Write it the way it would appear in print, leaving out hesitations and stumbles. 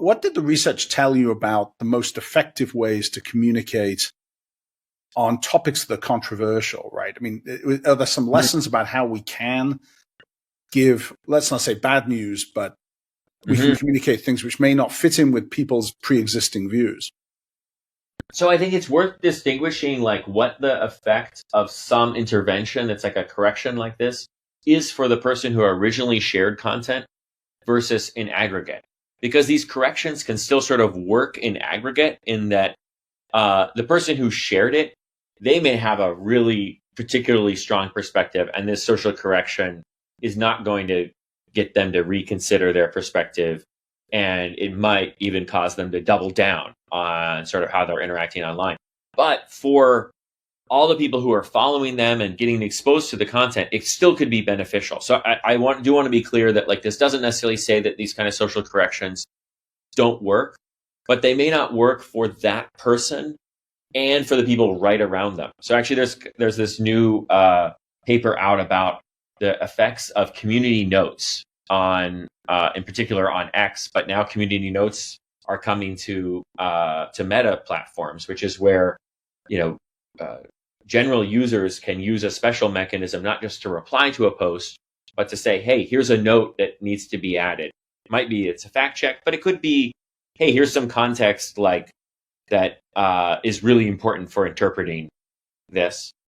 what did the research tell you about the most effective ways to communicate on topics that are controversial, right? I mean, are there some lessons about how we can give, let's not say bad news, but we can communicate things which may not fit in with people's pre-existing views? So I think it's worth distinguishing like what the effect of some intervention that's like a correction like this is for the person who originally shared content versus in aggregate. Because these corrections can still sort of work in aggregate in that the person who shared it, they may have a really particularly strong perspective, and this social correction is not going to get them to reconsider their perspective, and it might even cause them to double down on sort of how they're interacting online. But for all the people who are following them and getting exposed to the content, it still could be beneficial. So I do want to be clear that like this doesn't necessarily say that these kind of social corrections don't work, but they may not work for that person and for the people right around them. So actually there's this new paper out about the effects of community notes on, in particular on X, but now community notes are coming to Meta platforms, which is where, general users can use a special mechanism, not just to reply to a post, but to say, hey, here's a note that needs to be added. It might be it's a fact check, but it could be, hey, here's some context like that is really important for interpreting this.